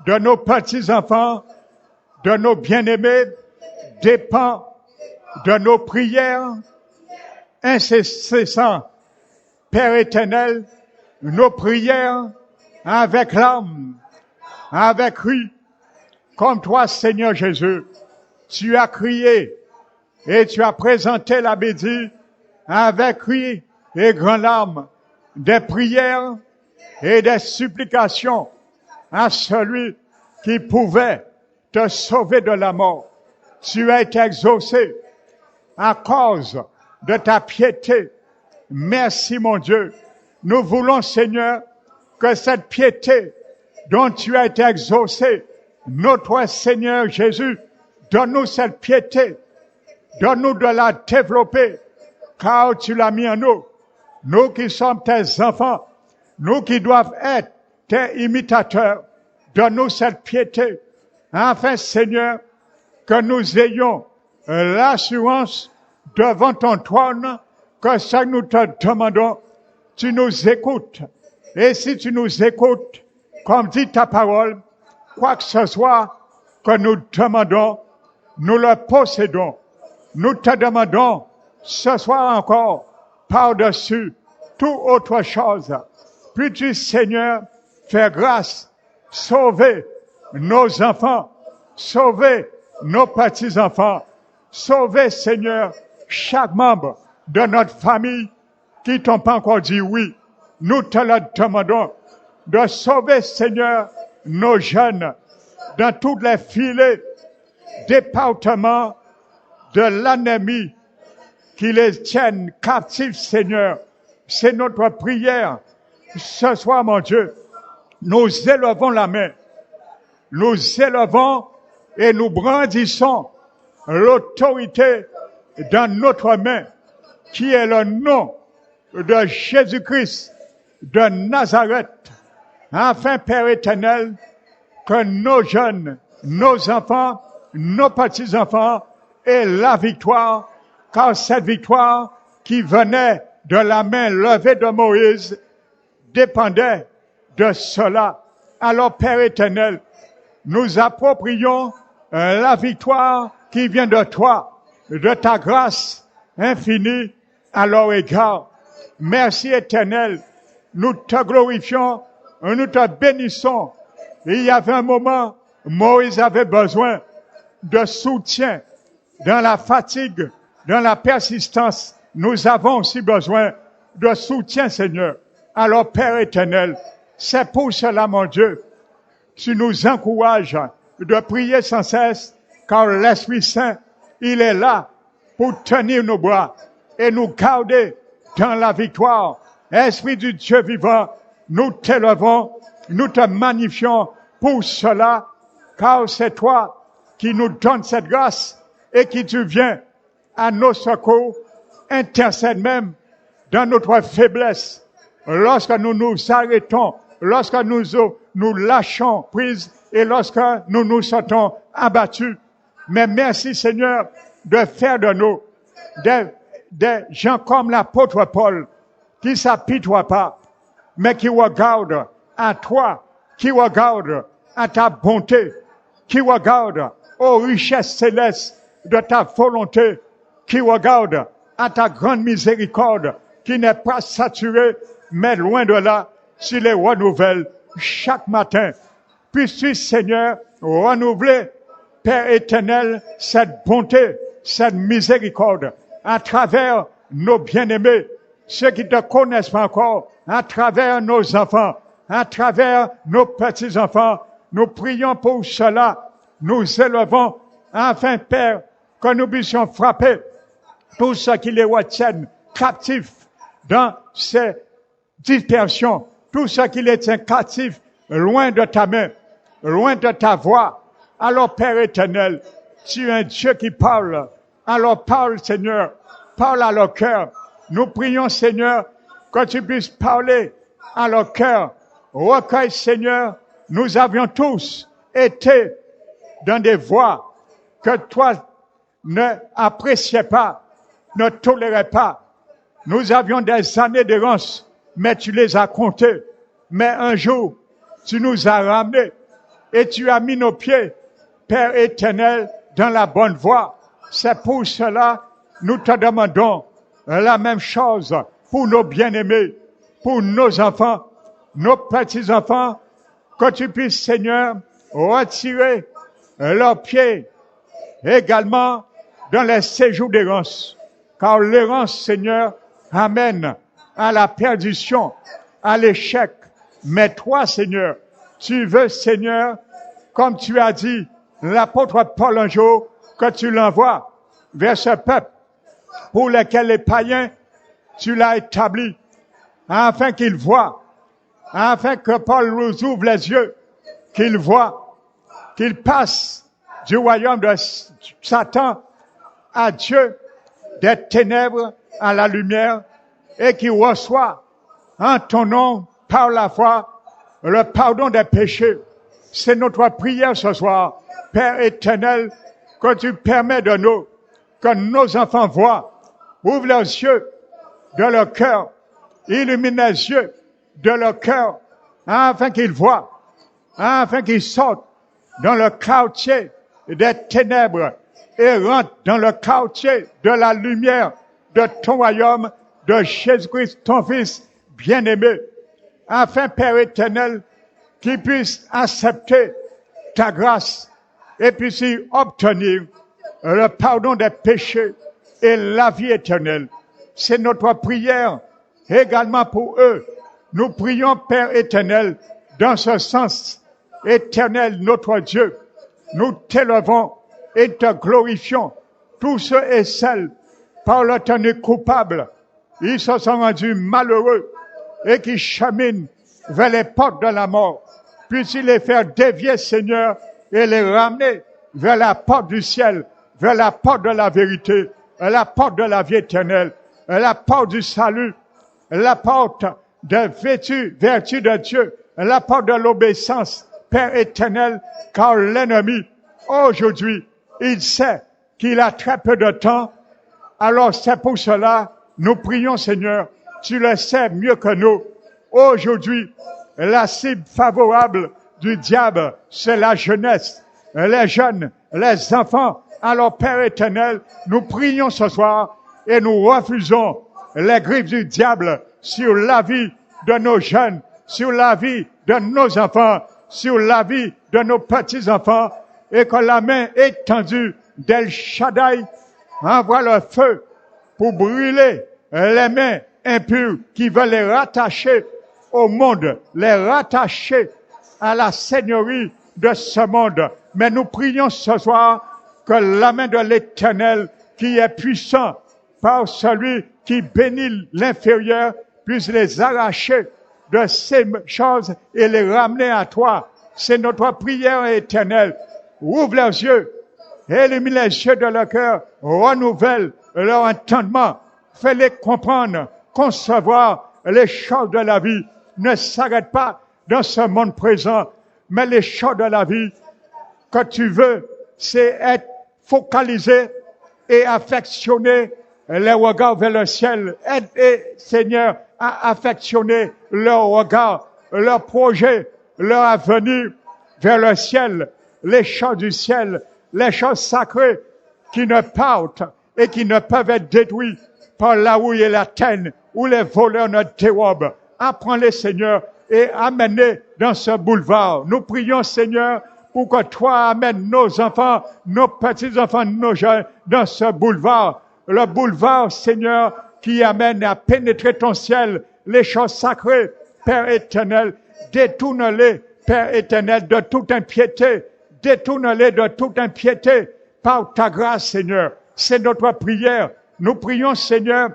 de nos petits-enfants, de nos bien-aimés, dépend de nos prières incessantes. Père éternel, nos prières avec l'âme, avec cri, comme toi, Seigneur Jésus, tu as crié et tu as présenté la bédie avec cri et grande larmes, des prières et des supplications à celui qui pouvait te sauver de la mort. Tu as été exaucé à cause de ta piété. Merci, mon Dieu. Nous voulons, Seigneur, que cette piété dont tu as été exaucé, notre Seigneur Jésus, donne-nous cette piété. Donne-nous de la développer, car tu l'as mis en nous. Nous qui sommes tes enfants, nous qui doivent être tes imitateurs, donne-nous cette piété. Enfin, Seigneur, que nous ayons l'assurance devant ton trône que ce que nous te demandons, tu nous écoutes. Et si tu nous écoutes, comme dit ta parole, quoi que ce soit que nous demandons, nous le possédons. Nous te demandons ce soir encore, par-dessus toute autre chose, puis-tu, Seigneur, faire grâce, sauver nos enfants, sauver nos petits-enfants, sauver, Seigneur, chaque membre de notre famille qui t'ont pas encore dit oui. Nous te le demandons de sauver, Seigneur, nos jeunes dans tous les filets, départements de l'ennemi qui les tiennent captifs, Seigneur. C'est notre prière. Ce soir, mon Dieu, nous élevons la main. Nous élevons et nous brandissons l'autorité dans notre main, qui est le nom de Jésus-Christ de Nazareth. Enfin, Père éternel, que nos jeunes, nos enfants, nos petits-enfants aient la victoire, car cette victoire qui venait de la main levée de Moïse dépendait de cela. Alors, Père éternel, nous approprions la victoire qui vient de toi, de ta grâce infinie à leur égard. Merci éternel, nous te glorifions, nous te bénissons. Il y avait un moment, Moïse avait besoin de soutien dans la fatigue, dans la persistance. Nous avons aussi besoin de soutien, Seigneur. Alors, Père éternel, c'est pour cela, mon Dieu, tu nous encourages de prier sans cesse, car l'Esprit Saint, il est là pour tenir nos bras et nous garder dans la victoire. Esprit du Dieu vivant, nous t'élevons, nous te magnifions pour cela, car c'est toi qui nous donnes cette grâce et qui tu viens à nos secours, intercède même dans notre faiblesse. Lorsque nous nous arrêtons, lorsque nous lâchons prise et lorsque nous nous sentons abattus. Mais merci Seigneur de faire de nous des gens comme l'apôtre Paul qui s'apitoient pas, mais qui regardent à toi, qui regardent à ta bonté, qui regardent aux richesses célestes de ta volonté, qui regardent à ta grande miséricorde, qui n'est pas saturée, mais loin de là, tu les renouvelles chaque matin. Puisses-tu, Seigneur, renouveler, Père éternel, cette bonté, cette miséricorde, à travers nos bien-aimés, ceux qui te connaissent pas encore, à travers nos enfants, à travers nos petits-enfants. Nous prions pour cela. Nous élevons, enfin, Père, que nous puissions frapper tous ceux qui les retiennent captifs dans ces dispersions, tous ceux qui les tiennent captifs loin de ta main, loin de ta voix. Alors, Père éternel, tu es un Dieu qui parle. Alors, parle, Seigneur, parle à leur cœur. Nous prions, Seigneur, que tu puisses parler à leur cœur. Recueille, Seigneur, nous avions tous été dans des voies que toi ne appréciais pas, ne tolérais pas. Nous avions des années d'errance, mais tu les as comptées. Mais un jour, tu nous as ramenés et tu as mis nos pieds, Père éternel, dans la bonne voie. C'est pour cela, nous te demandons la même chose pour nos bien-aimés, pour nos enfants, nos petits-enfants, que tu puisses, Seigneur, retirer leurs pieds également dans les séjours d'errance. Car l'errance, Seigneur, amène à la perdition, à l'échec. Mais toi, Seigneur, tu veux, Seigneur, comme tu as dit, l'apôtre Paul un jour, que tu l'envoies vers ce peuple pour lequel les païens, tu l'as établi, afin qu'ils voient, afin que Paul nous ouvre les yeux, qu'ils voient, qu'ils passent du royaume de Satan à Dieu, des ténèbres à la lumière, et qu'ils reçoivent en ton nom, par la foi, le pardon des péchés. C'est notre prière ce soir, Père éternel, que tu permets de nous, que nos enfants voient, ouvre leurs yeux de leur cœur, illumine les yeux de leur cœur, afin qu'ils voient, afin qu'ils sortent dans le quartier des ténèbres et rentrent dans le quartier de la lumière de ton royaume, de Jésus-Christ, ton Fils bien-aimé, afin, Père éternel, qu'ils puissent accepter ta grâce et puissent y obtenir le pardon des péchés et la vie éternelle. C'est notre prière également pour eux. Nous prions, Père éternel, dans ce sens, éternel, notre Dieu. Nous t'élevons et te glorifions. Tous ceux et celles, par le tenue coupable, ils se sont rendus malheureux et qui cheminent vers les portes de la mort. Puisse-tu les faire dévier, Seigneur, et les ramener vers la porte du ciel, vers la porte de la vérité, la porte de la vie éternelle, la porte du salut, la porte de vertu de Dieu, la porte de l'obéissance, Père éternel, car l'ennemi, aujourd'hui, il sait qu'il a très peu de temps. Alors c'est pour cela, nous prions, Seigneur, tu le sais mieux que nous. Aujourd'hui, la cible favorable du diable, c'est la jeunesse, les jeunes, les enfants. Alors, Père éternel, nous prions ce soir et nous refusons les griffes du diable sur la vie de nos jeunes, sur la vie de nos enfants, sur la vie de nos petits-enfants, et que la main étendue d'El Shaddai envoie le feu pour brûler les mains impures qui veulent les rattacher au monde, les rattacher à la seigneurie de ce monde. Mais nous prions ce soir que la main de l'Éternel, qui est puissant par celui qui bénit l'inférieur, puisse les arracher de ces choses et les ramener à toi. C'est notre prière éternelle. Ouvre leurs yeux, illumine les yeux de leur cœur, renouvelle leur entendement, fais-les comprendre, concevoir les choses de la vie. Ne s'arrête pas dans ce monde présent, mais les choses de la vie que tu veux, c'est être focalisé et affectionner les regards vers le ciel. Aide, Seigneur, à affectionner leur regard, leur projet, leur avenir vers le ciel, les choses du ciel, les choses sacrées qui ne partent et qui ne peuvent être détruites par la houille et la teigne, où les voleurs ne dérobent. Apprends-les, Seigneur, et amène-les dans ce boulevard. Nous prions, Seigneur, pour que toi amènes nos enfants, nos petits-enfants, nos jeunes dans ce boulevard. Le boulevard, Seigneur, qui amène à pénétrer ton ciel, les choses sacrées, Père éternel. Détourne-les, Père éternel, de toute impiété. Détourne-les de toute impiété par ta grâce, Seigneur. C'est notre prière. Nous prions, Seigneur,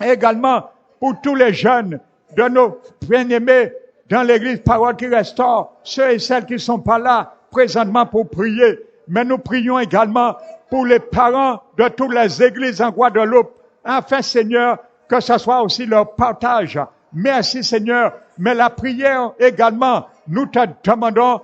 également pour tous les jeunes de nos bien-aimés dans l'église Parole qui restaure, ceux et celles qui sont pas là présentement pour prier. Mais nous prions également pour les parents de toutes les églises en Guadeloupe, afin, Seigneur, que ce soit aussi leur partage. Merci, Seigneur. Mais la prière également, nous te demandons,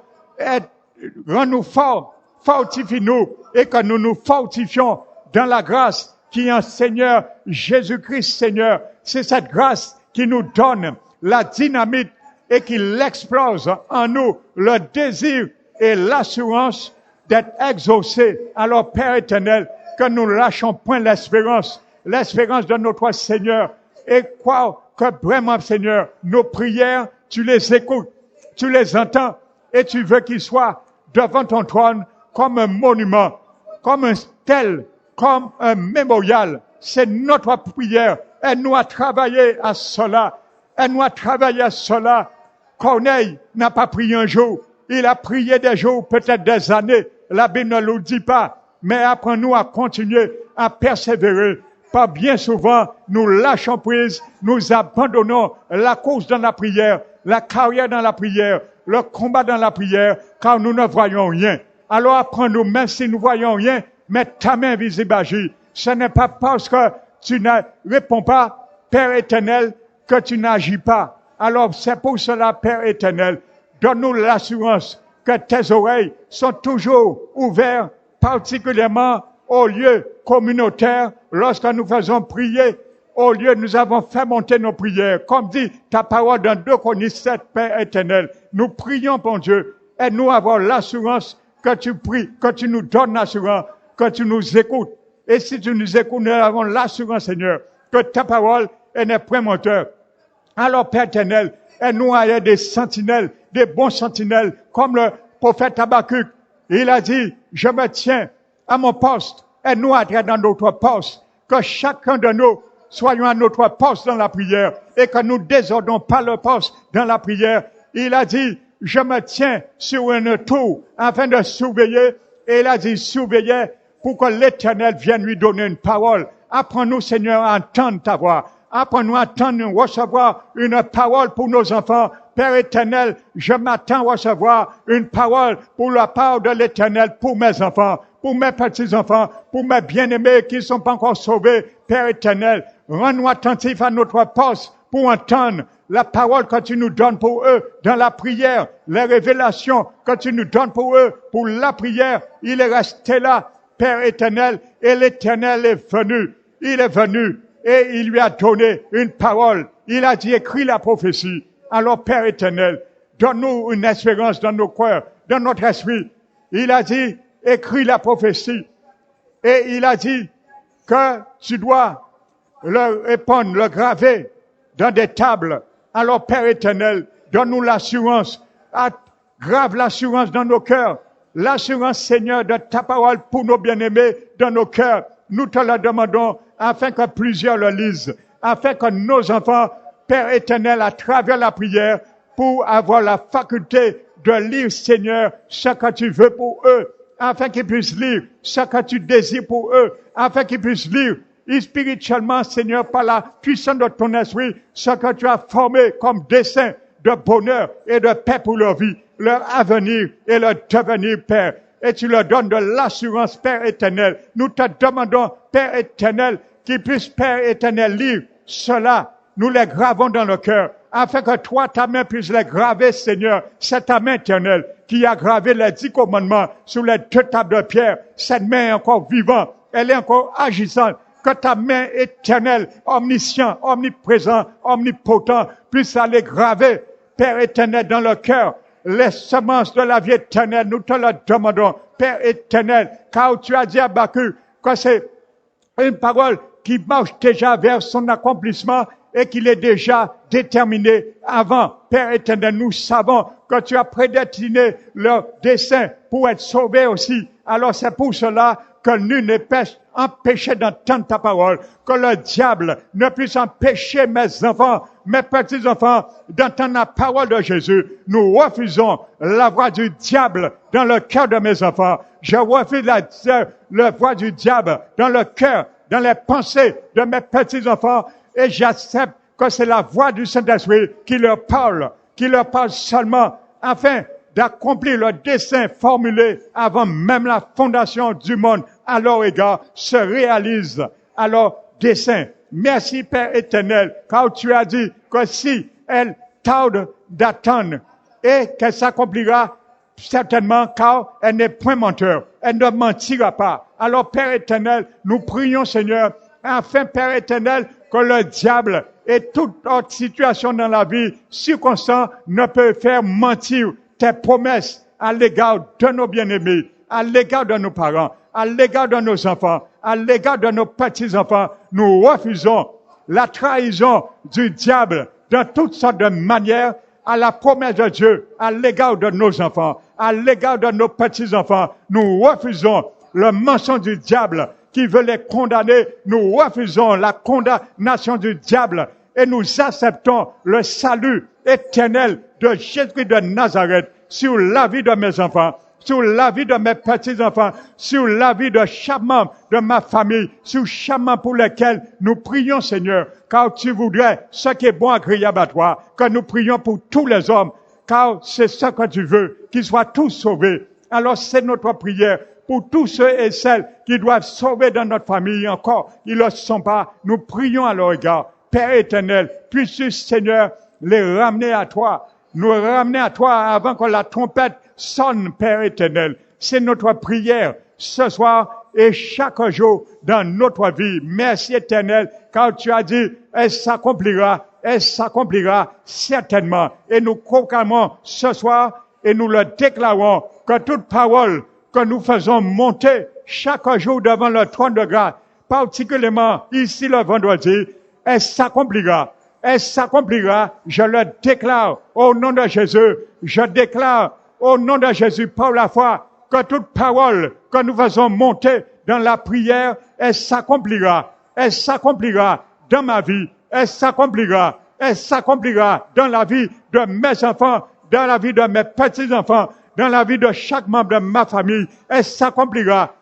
rends-nous forts, fortifie-nous, et que nous nous fortifions dans la grâce qui est en Seigneur Jésus-Christ, Seigneur. C'est cette grâce qui nous donne la dynamite et qui l'explose en nous, le désir et l'assurance d'être exaucés. Alors, Père éternel, que nous ne lâchons point l'espérance de notre Seigneur, et croire que vraiment, Seigneur, nos prières, tu les écoutes, tu les entends, et tu veux qu'ils soient devant ton trône comme un monument, comme un stèle, comme un mémorial. C'est notre prière. Aide-nous à travailler à cela. Aide-nous à travailler à cela. Corneille n'a pas prié un jour. Il a prié des jours, peut-être des années. La Bible ne nous dit pas. Mais apprends-nous à continuer, à persévérer. Pas bien souvent, nous lâchons prise, nous abandonnons la course dans la prière, la carrière dans la prière, le combat dans la prière, car nous ne voyons rien. Alors apprends-nous, même si nous voyons rien, mais ta main visible agit. Ce n'est pas parce que tu ne réponds pas, Père éternel, que tu n'agis pas. Alors c'est pour cela, Père éternel, donne-nous l'assurance que tes oreilles sont toujours ouvertes, particulièrement au lieu communautaire, lorsque nous faisons prier, au lieu nous avons fait monter nos prières. Comme dit ta parole dans 2 Chroniques 7, Père éternel, nous prions pour Dieu, et nous avons l'assurance que tu pries, que tu nous donnes l'assurance, que tu nous écoutes. Et si tu nous écoutes, nous avons l'assurance, Seigneur, que ta parole est prémonteur. Alors, Père éternel, aide-nous à être des sentinelles, des bons sentinelles, comme le prophète Habakkuk. Il a dit, je me tiens à mon poste, aide-nous à être dans notre poste, que chacun de nous soyons à notre poste dans la prière, et que nous désordons pas le poste dans la prière. Il a dit, je me tiens sur une tour, afin de surveiller, et il a dit, surveiller, pour que l'Éternel vienne lui donner une parole. Apprends-nous, Seigneur, à entendre ta voix. Apprends-nous à entendre, recevoir une parole pour nos enfants. Père éternel, je m'attends à recevoir une parole pour la part de l'Éternel pour mes enfants, pour mes petits-enfants, pour mes bien-aimés qui ne sont pas encore sauvés. Père éternel, rends-nous attentifs à notre poste pour entendre la parole que tu nous donnes pour eux dans la prière, les révélations que tu nous donnes pour eux, pour la prière. Il est resté là, Père éternel, et l'Éternel est venu. Il est venu et il lui a donné une parole. Il a dit, écris la prophétie. Alors, Père éternel, donne-nous une espérance dans nos cœurs, dans notre esprit. Il a dit, écris la prophétie. Et il a dit que tu dois le répandre, le graver dans des tables. Alors, Père éternel, donne-nous l'assurance. Grave l'assurance dans nos cœurs. L'assurance, Seigneur, de ta parole pour nos bien-aimés dans nos cœurs. Nous te la demandons afin que plusieurs le lisent. Afin que nos enfants, Père éternel, à travers la prière, pour avoir la faculté de lire, Seigneur, ce que tu veux pour eux, afin qu'ils puissent lire ce que tu désires pour eux, afin qu'ils puissent lire spirituellement, Seigneur, par la puissance de ton esprit, ce que tu as formé comme dessein de bonheur et de paix pour leur vie, leur avenir et leur devenir, Père. Et tu leur donnes de l'assurance, Père éternel. Nous te demandons, Père éternel, qu'ils puissent, Père éternel, lire cela. Nous les gravons dans le cœur, afin que toi, ta main puisse les graver, Seigneur. C'est ta main éternelle qui a gravé les 10 commandements sur les 2 tables de pierre. Cette main est encore vivante, elle est encore agissante. Que ta main éternelle, omniscient, omniprésent, omnipotent, puisse aller graver, Père éternel, dans le cœur, les semences de la vie éternelle. Nous te le demandons, Père éternel, car tu as dit à Habakkuk que c'est une parole qui marche déjà vers son accomplissement et qu'il est déjà déterminé avant. Père éternel, nous savons que tu as prédestiné leur dessein pour être sauvés aussi. Alors c'est pour cela que nul ne puisse empêcher d'entendre ta parole, que le diable ne puisse empêcher mes enfants, mes petits-enfants d'entendre la parole de Jésus. Nous refusons la voix du diable dans le cœur de mes enfants. Je refuse la voix du diable dans le cœur, dans les pensées de mes petits-enfants, et j'accepte que c'est la voix du Saint-Esprit qui leur parle seulement afin d'accomplir le dessein formulé avant même la fondation du monde à leur égard se réalise à leur dessein. Merci Père éternel, car tu as dit que si elle tarde d'attendre et qu'elle s'accomplira certainement, car elle n'est point menteur, elle ne mentira pas. Alors Père éternel, nous prions Seigneur, afin Père éternel, que le diable et toute autre situation dans la vie, circonstance, ne peut faire mentir tes promesses à l'égard de nos bien-aimés, à l'égard de nos parents, à l'égard de nos enfants, à l'égard de nos petits-enfants. Nous refusons la trahison du diable dans toutes sortes de manières à la promesse de Dieu, à l'égard de nos enfants, à l'égard de nos petits-enfants. Nous refusons le mensonge du diable qui veut les condamner. Nous refusons la condamnation du diable et nous acceptons le salut éternel de Jésus de Nazareth sur la vie de mes enfants, sur la vie de mes petits-enfants, sur la vie de chaque membre de ma famille, sur chaque membre pour lequel nous prions, Seigneur, car tu voudrais ce qui est bon, agréable à toi, que nous prions pour tous les hommes, car c'est ce que tu veux, qu'ils soient tous sauvés. Alors c'est notre prière pour tous ceux et celles qui doivent sauver dans notre famille encore. Ils ne le sont pas. Nous prions à leur égard. Père éternel, puisses-tu, Seigneur, les ramener à toi. Nous ramener à toi avant que la trompette sonne, Père éternel. C'est notre prière ce soir et chaque jour dans notre vie. Merci éternel, car tu as dit, elle s'accomplira certainement. Et nous proclamons ce soir et nous le déclarons que toute parole que nous faisons monter chaque jour devant le trône de grâce, particulièrement ici le vendredi, elle s'accomplira, je le déclare au nom de Jésus, je déclare au nom de Jésus par la foi que toute parole que nous faisons monter dans la prière, elle s'accomplira dans ma vie, elle s'accomplira dans la vie de mes enfants, dans la vie de mes petits-enfants, dans la vie de chaque membre de ma famille, elle s'accomplira,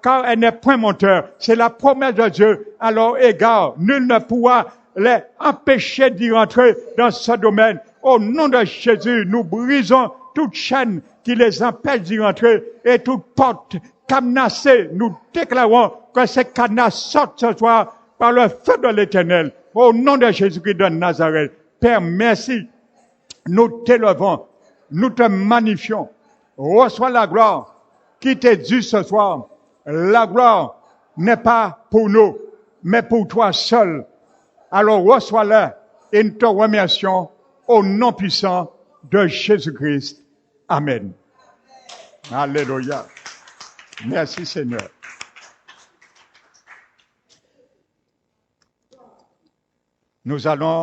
car elle n'est point menteur. C'est la promesse de Dieu. À leur égard, nul ne pourra les empêcher d'y rentrer dans ce domaine. Au nom de Jésus, nous brisons toute chaîne qui les empêche d'y rentrer et toute porte cadenassée. Nous déclarons que ces cadenas sortent ce soir par le feu de l'Éternel. Au nom de Jésus-Christ de Nazareth. Père, merci. Nous t'élevons. Nous te magnifions. Reçois la gloire qui t'est due ce soir. La gloire n'est pas pour nous, mais pour toi seul. Alors reçois-la et nous te remercions au nom puissant de Jésus-Christ. Amen. Alléluia. Merci Seigneur. Nous allons